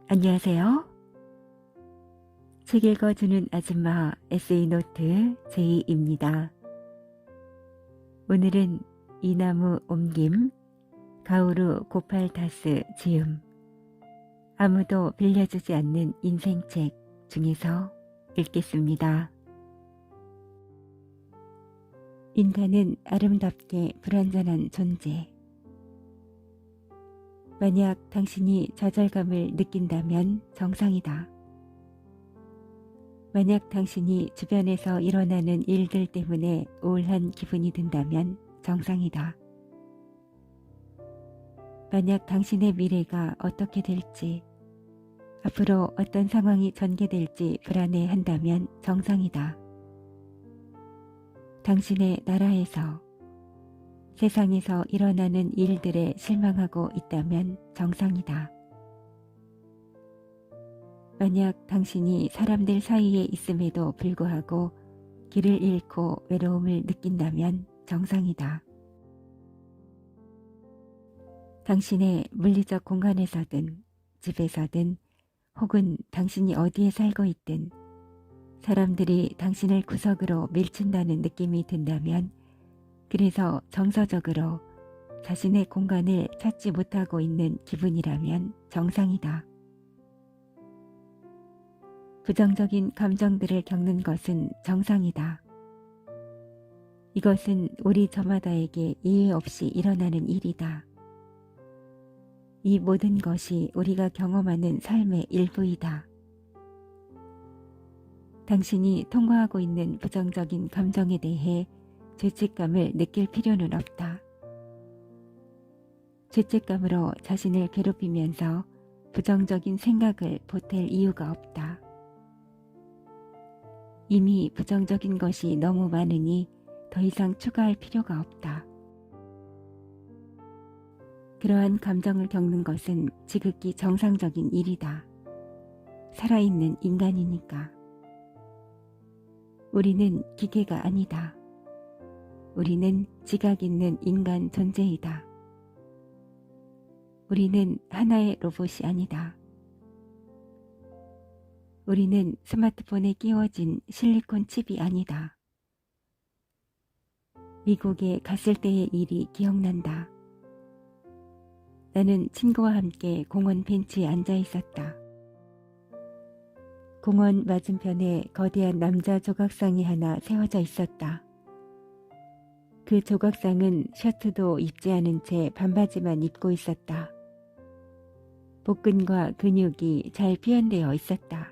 안녕하세요. 책 읽어주는 아줌마 에세이노트 제이입니다. 오늘은 이나무 옮김, 가오루 고팔타스 지음, 아무도 빌려주지 않는 인생책 중에서 읽겠습니다. 인간은 아름답게 불완전한 존재. 만약 당신이 좌절감을 느낀다면 정상이다. 만약 당신이 주변에서 일어나는 일들 때문에 우울한 기분이 든다면 정상이다. 만약 당신의 미래가 어떻게 될지, 앞으로 어떤 상황이 전개될지 불안해한다면 정상이다. 당신의 나라에서, 세상에서 일어나는 일들에 실망하고 있다면 정상이다. 만약 당신이 사람들 사이에 있음에도 불구하고 길을 잃고 외로움을 느낀다면 정상이다. 당신의 물리적 공간에서든 집에서든 혹은 당신이 어디에 살고 있든 사람들이 당신을 구석으로 밀친다는 느낌이 든다면, 그래서 정서적으로 자신의 공간을 찾지 못하고 있는 기분이라면 정상이다. 부정적인 감정들을 겪는 것은 정상이다. 이것은 우리 저마다에게 이유 없이 일어나는 일이다. 이 모든 것이 우리가 경험하는 삶의 일부이다. 당신이 통과하고 있는 부정적인 감정에 대해 죄책감을 느낄 필요는 없다. 죄책감으로 자신을 괴롭히면서 부정적인 생각을 보탤 이유가 없다. 이미 부정적인 것이 너무 많으니 더 이상 추가할 필요가 없다. 그러한 감정을 겪는 것은 지극히 정상적인 일이다. 살아있는 인간이니까. 우리는 기계가 아니다. 우리는 지각 있는 인간 존재이다. 우리는 하나의 로봇이 아니다. 우리는 스마트폰에 끼워진 실리콘 칩이 아니다. 미국에 갔을 때의 일이 기억난다. 나는 친구와 함께 공원 벤치에 앉아 있었다. 공원 맞은편에 거대한 남자 조각상이 하나 세워져 있었다. 그 조각상은 셔츠도 입지 않은 채 반바지만 입고 있었다. 복근과 근육이 잘 표현되어 있었다.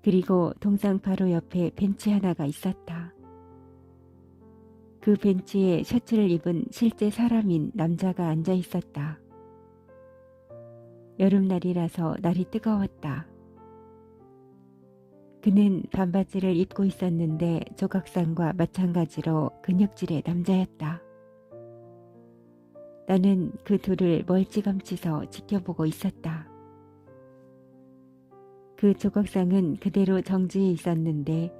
그리고 동상 바로 옆에 벤치 하나가 있었다. 그 벤치에 셔츠를 입은 실제 사람인 남자가 앉아 있었다. 여름날이라서 날이 뜨거웠다. 그는 반바지를 입고 있었는데 조각상과 마찬가지로 근육질의 남자였다. 나는 그 둘을 멀찌감치서 지켜보고 있었다. 그 조각상은 그대로 정지해 있었는데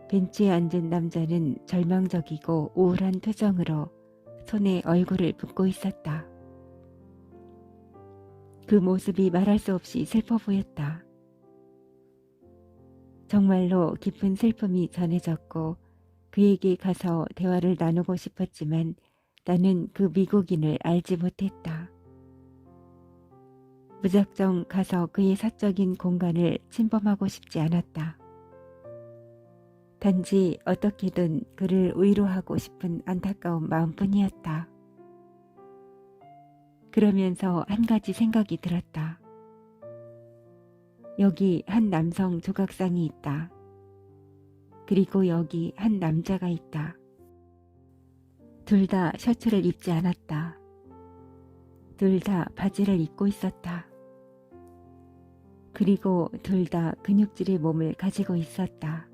벤치에 앉은 남자는 절망적이고 우울한 표정으로 손에 얼굴을 붓고 있었다. 그 모습이 말할 수 없이 슬퍼 보였다. 정말로 깊은 슬픔이 전해졌고 그에게 가서 대화를 나누고 싶었지만 나는 그 미국인을 알지 못했다. 무작정 가서 그의 사적인 공간을 침범하고 싶지 않았다. 단지 어떻게든 그를 위로하고 싶은 안타까운 마음뿐이었다. 그러면서 한 가지 생각이 들었다. 여기 한 남성 조각상이 있다. 그리고 여기 한 남자가 있다. 둘 다 셔츠를 입지 않았다. 둘 다 바지를 입고 있었다. 그리고 둘 다 근육질의 몸을 가지고 있었다.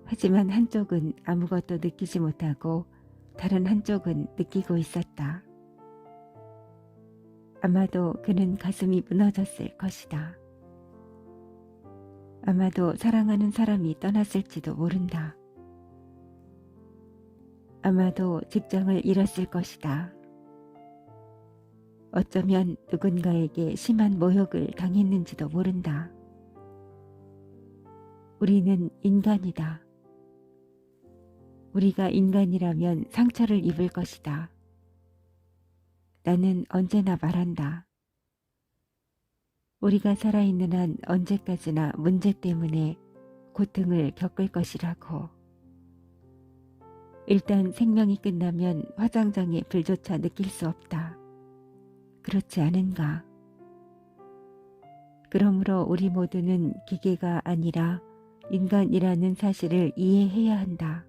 하지만 한쪽은 아무것도 느끼지 못하고 다른 한쪽은 느끼고 있었다. 아마도 그는 가슴이 무너졌을 것이다. 아마도 사랑하는 사람이 떠났을지도 모른다. 아마도 직장을 잃었을 것이다. 어쩌면 누군가에게 심한 모욕을 당했는지도 모른다. 우리는 인간이다. 우리가 인간이라면 상처를 입을 것이다. 나는 언제나 말한다. 우리가 살아있는 한 언제까지나 문제 때문에 고통을 겪을 것이라고. 일단 생명이 끝나면 화장장의 불조차 느낄 수 없다. 그렇지 않은가? 그러므로 우리 모두는 기계가 아니라 인간이라는 사실을 이해해야 한다.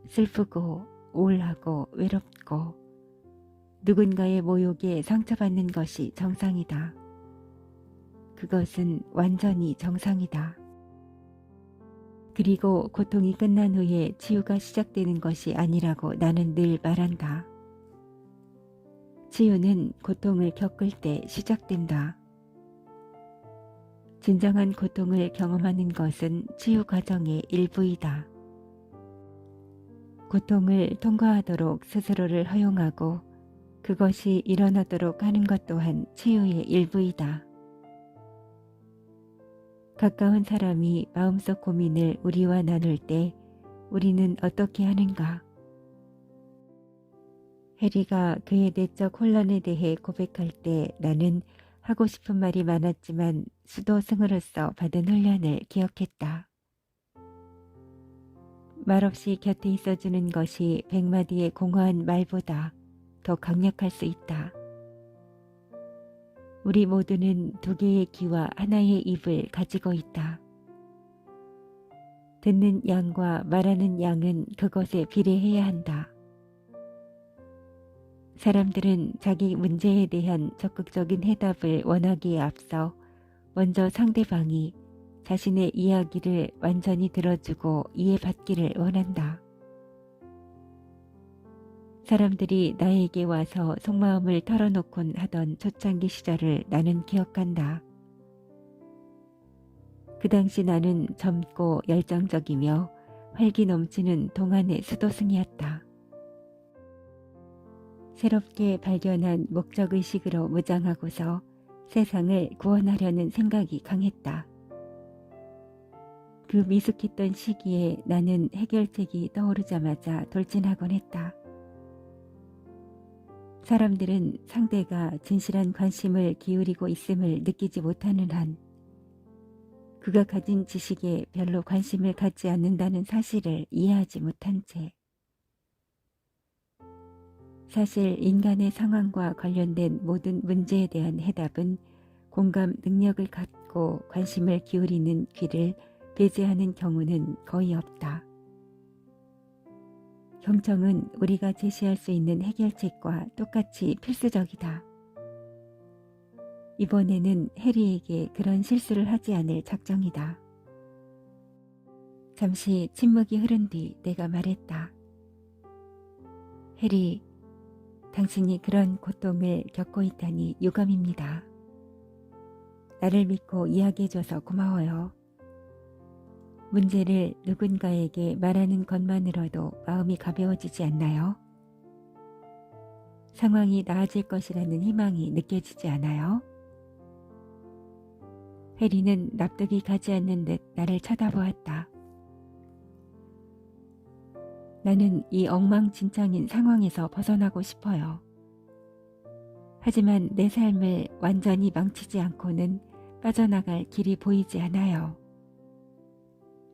슬프고 우울하고 외롭고 누군가의 모욕에 상처받는 것이 정상이다. 그것은 완전히 정상이다. 그리고 고통이 끝난 후에 치유가 시작되는 것이 아니라고 나는 늘 말한다. 치유는 고통을 겪을 때 시작된다. 진정한 고통을 경험하는 것은 치유 과정의 일부이다. 고통을 통과하도록 스스로를 허용하고 그것이 일어나도록 하는 것 또한 치유의 일부이다. 가까운 사람이 마음속 고민을 우리와 나눌 때 우리는 어떻게 하는가? 해리가 그의 내적 혼란에 대해 고백할 때 나는 하고 싶은 말이 많았지만 수도승으로서 받은 훈련을 기억했다. 말없이 곁에 있어주는 것이 100마디의 공허한 말보다 더 강력할 수 있다. 우리 모두는 2개의 귀와 하나의 입을 가지고 있다. 듣는 양과 말하는 양은 그것에 비례해야 한다. 사람들은 자기 문제에 대한 적극적인 해답을 원하기에 앞서 먼저 상대방이 자신의 이야기를 완전히 들어주고 이해받기를 원한다. 사람들이 나에게 와서 속마음을 털어놓곤 하던 초창기 시절을 나는 기억한다. 그 당시 나는 젊고 열정적이며 활기 넘치는 동안의 수도승이었다. 새롭게 발견한 목적의식으로 무장하고서 세상을 구원하려는 생각이 강했다. 그 미숙했던 시기에 나는 해결책이 떠오르자마자 돌진하곤 했다. 사람들은 상대가 진실한 관심을 기울이고 있음을 느끼지 못하는 한 그가 가진 지식에 별로 관심을 갖지 않는다는 사실을 이해하지 못한 채 사실 인간의 상황과 관련된 모든 문제에 대한 해답은 공감 능력을 갖고 관심을 기울이는 귀를 배제하는 경우는 거의 없다. 경청은 우리가 제시할 수 있는 해결책과 똑같이 필수적이다. 이번에는 해리에게 그런 실수를 하지 않을 작정이다. 잠시 침묵이 흐른 뒤 내가 말했다. 해리, 당신이 그런 고통을 겪고 있다니 유감입니다. 나를 믿고 이야기해줘서 고마워요. 문제를 누군가에게 말하는 것만으로도 마음이 가벼워지지 않나요? 상황이 나아질 것이라는 희망이 느껴지지 않아요? 해리는 납득이 가지 않는 듯 나를 쳐다보았다. 나는 이 엉망진창인 상황에서 벗어나고 싶어요. 하지만 내 삶을 완전히 망치지 않고는 빠져나갈 길이 보이지 않아요.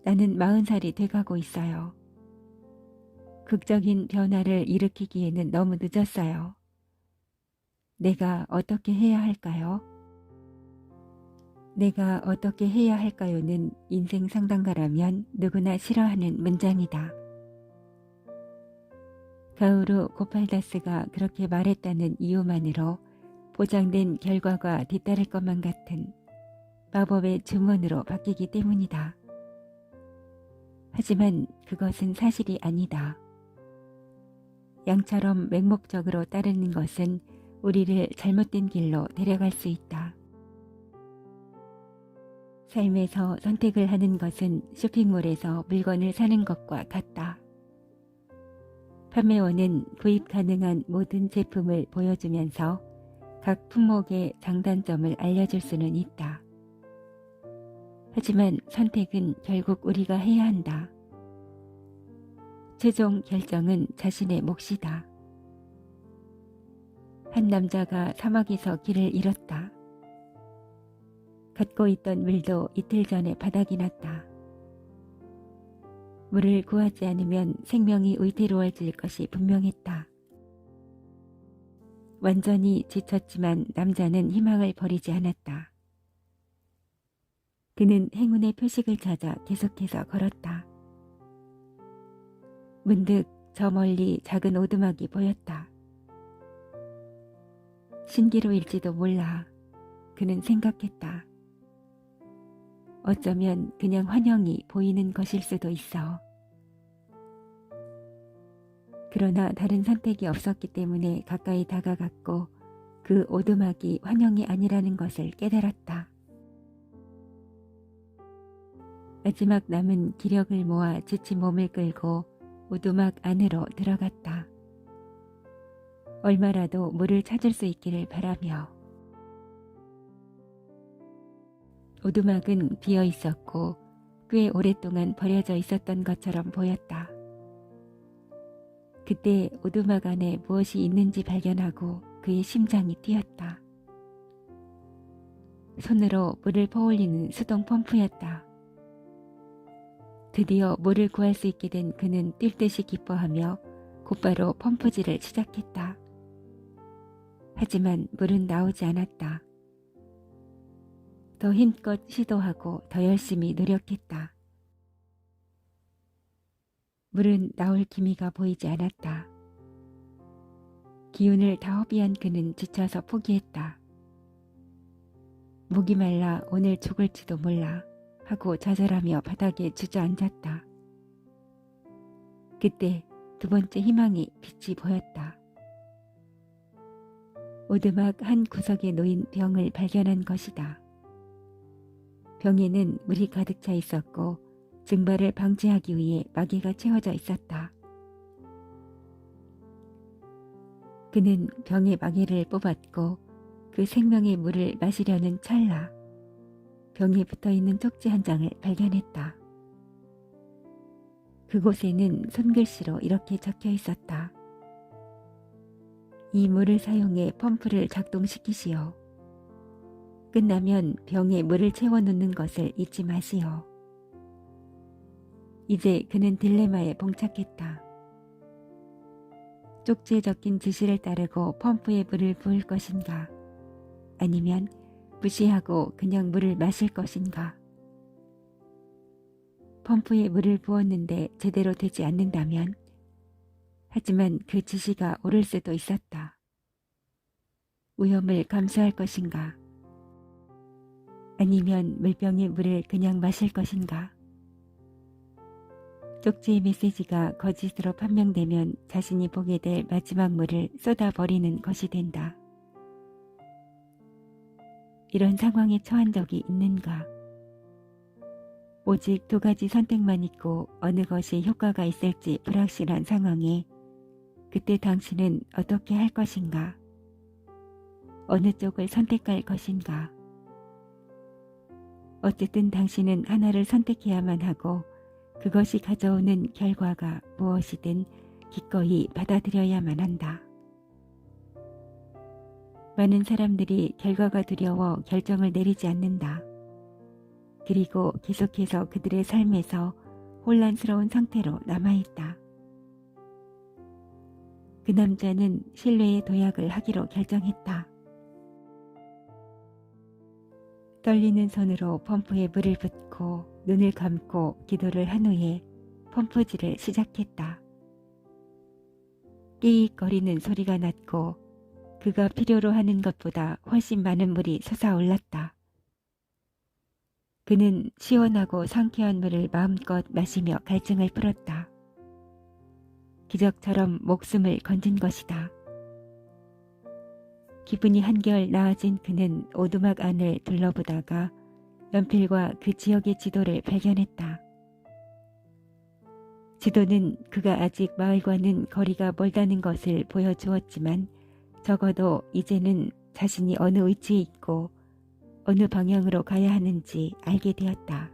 나는 40살이 돼가고 있어요. 극적인 변화를 일으키기에는 너무 늦었어요. 내가 어떻게 해야 할까요? 내가 어떻게 해야 할까요는 인생 상담가라면 누구나 싫어하는 문장이다. 가우루 고팔다스가 그렇게 말했다는 이유만으로 보장된 결과가 뒤따를 것만 같은 마법의 주문으로 바뀌기 때문이다. 하지만 그것은 사실이 아니다. 양처럼 맹목적으로 따르는 것은 우리를 잘못된 길로 데려갈 수 있다. 삶에서 선택을 하는 것은 쇼핑몰에서 물건을 사는 것과 같다. 판매원은 구입 가능한 모든 제품을 보여주면서 각 품목의 장단점을 알려줄 수는 있다. 하지만 선택은 결국 우리가 해야 한다. 최종 결정은 자신의 몫이다. 한 남자가 사막에서 길을 잃었다. 갖고 있던 물도 이틀 전에 바닥이 났다. 물을 구하지 않으면 생명이 위태로워질 것이 분명했다. 완전히 지쳤지만 남자는 희망을 버리지 않았다. 그는 행운의 표식을 찾아 계속해서 걸었다. 문득 저 멀리 작은 오두막이 보였다. 신기루일지도 몰라. 그는 생각했다. 어쩌면 그냥 환영이 보이는 것일 수도 있어. 그러나 다른 선택이 없었기 때문에 가까이 다가갔고 그 오두막이 환영이 아니라는 것을 깨달았다. 마지막 남은 기력을 모아 지친 몸을 끌고 오두막 안으로 들어갔다. 얼마라도 물을 찾을 수 있기를 바라며. 오두막은 비어 있었고 꽤 오랫동안 버려져 있었던 것처럼 보였다. 그때 오두막 안에 무엇이 있는지 발견하고 그의 심장이 뛰었다. 손으로 물을 퍼올리는 수동 펌프였다. 드디어 물을 구할 수 있게 된 그는 뛸 듯이 기뻐하며 곧바로 펌프질을 시작했다. 하지만 물은 나오지 않았다. 더 힘껏 시도하고 더 열심히 노력했다. 물은 나올 기미가 보이지 않았다. 기운을 다 허비한 그는 지쳐서 포기했다. 목이 말라 오늘 죽을지도 몰라 하고 좌절하며 바닥에 주저앉았다. 그때 두 번째 희망의 빛이 보였다. 오두막 한 구석에 놓인 병을 발견한 것이다. 병에는 물이 가득 차 있었고 증발을 방지하기 위해 마개가 채워져 있었다. 그는 병의 마개를 뽑았고 그 생명의 물을 마시려는 찰나 병에 붙어있는 쪽지 한 장을 발견했다. 그곳에는 손글씨로 이렇게 적혀 있었다. 이 물을 사용해 펌프를 작동시키시오. 끝나면 병에 물을 채워놓는 것을 잊지 마시오. 이제 그는 딜레마에 봉착했다. 쪽지에 적힌 지시를 따르고 펌프에 물을 부을 것인가? 아니면 무시하고 그냥 물을 마실 것인가? 펌프에 물을 부었는데 제대로 되지 않는다면? 하지만 그 지시가 옳을 수도 있었다. 위험을 감수할 것인가? 아니면 물병의 물을 그냥 마실 것인가? 쪽지의 메시지가 거짓으로 판명되면 자신이 보게 될 마지막 물을 쏟아버리는 것이 된다. 이런 상황에 처한 적이 있는가? 오직 두 가지 선택만 있고 어느 것이 효과가 있을지 불확실한 상황에 그때 당신은 어떻게 할 것인가? 어느 쪽을 선택할 것인가? 어쨌든 당신은 하나를 선택해야만 하고 그것이 가져오는 결과가 무엇이든 기꺼이 받아들여야만 한다. 많은 사람들이 결과가 두려워 결정을 내리지 않는다. 그리고 계속해서 그들의 삶에서 혼란스러운 상태로 남아있다. 그 남자는 신뢰의 도약을 하기로 결정했다. 떨리는 손으로 펌프에 물을 붓고 눈을 감고 기도를 한 후에 펌프질을 시작했다. 끼익거리는 소리가 났고 그가 필요로 하는 것보다 훨씬 많은 물이 솟아올랐다. 그는 시원하고 상쾌한 물을 마음껏 마시며 갈증을 풀었다. 기적처럼 목숨을 건진 것이다. 기분이 한결 나아진 그는 오두막 안을 둘러보다가 연필과 그 지역의 지도를 발견했다. 지도는 그가 아직 마을과는 거리가 멀다는 것을 보여주었지만 적어도 이제는 자신이 어느 위치에 있고 어느 방향으로 가야 하는지 알게 되었다.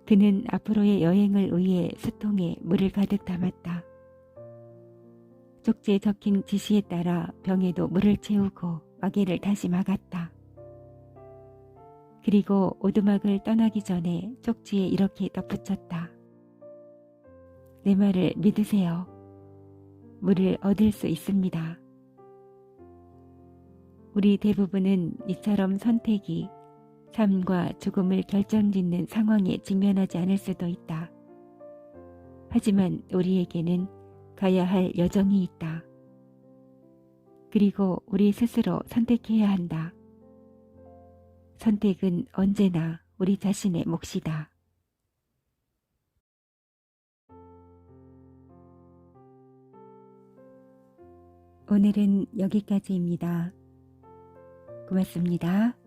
그는 앞으로의 여행을 위해 수통에 물을 가득 담았다. 쪽지에 적힌 지시에 따라 병에도 물을 채우고 마개를 다시 막았다. 그리고 오두막을 떠나기 전에 쪽지에 이렇게 덧붙였다. 내 말을 믿으세요. 물을 얻을 수 있습니다. 우리 대부분은 이처럼 선택이 삶과 죽음을 결정짓는 상황에 직면하지 않을 수도 있다. 하지만 우리에게는 가야 할 여정이 있다. 그리고 우리 스스로 선택해야 한다. 선택은 언제나 우리 자신의 몫이다. 오늘은 여기까지입니다. 고맙습니다.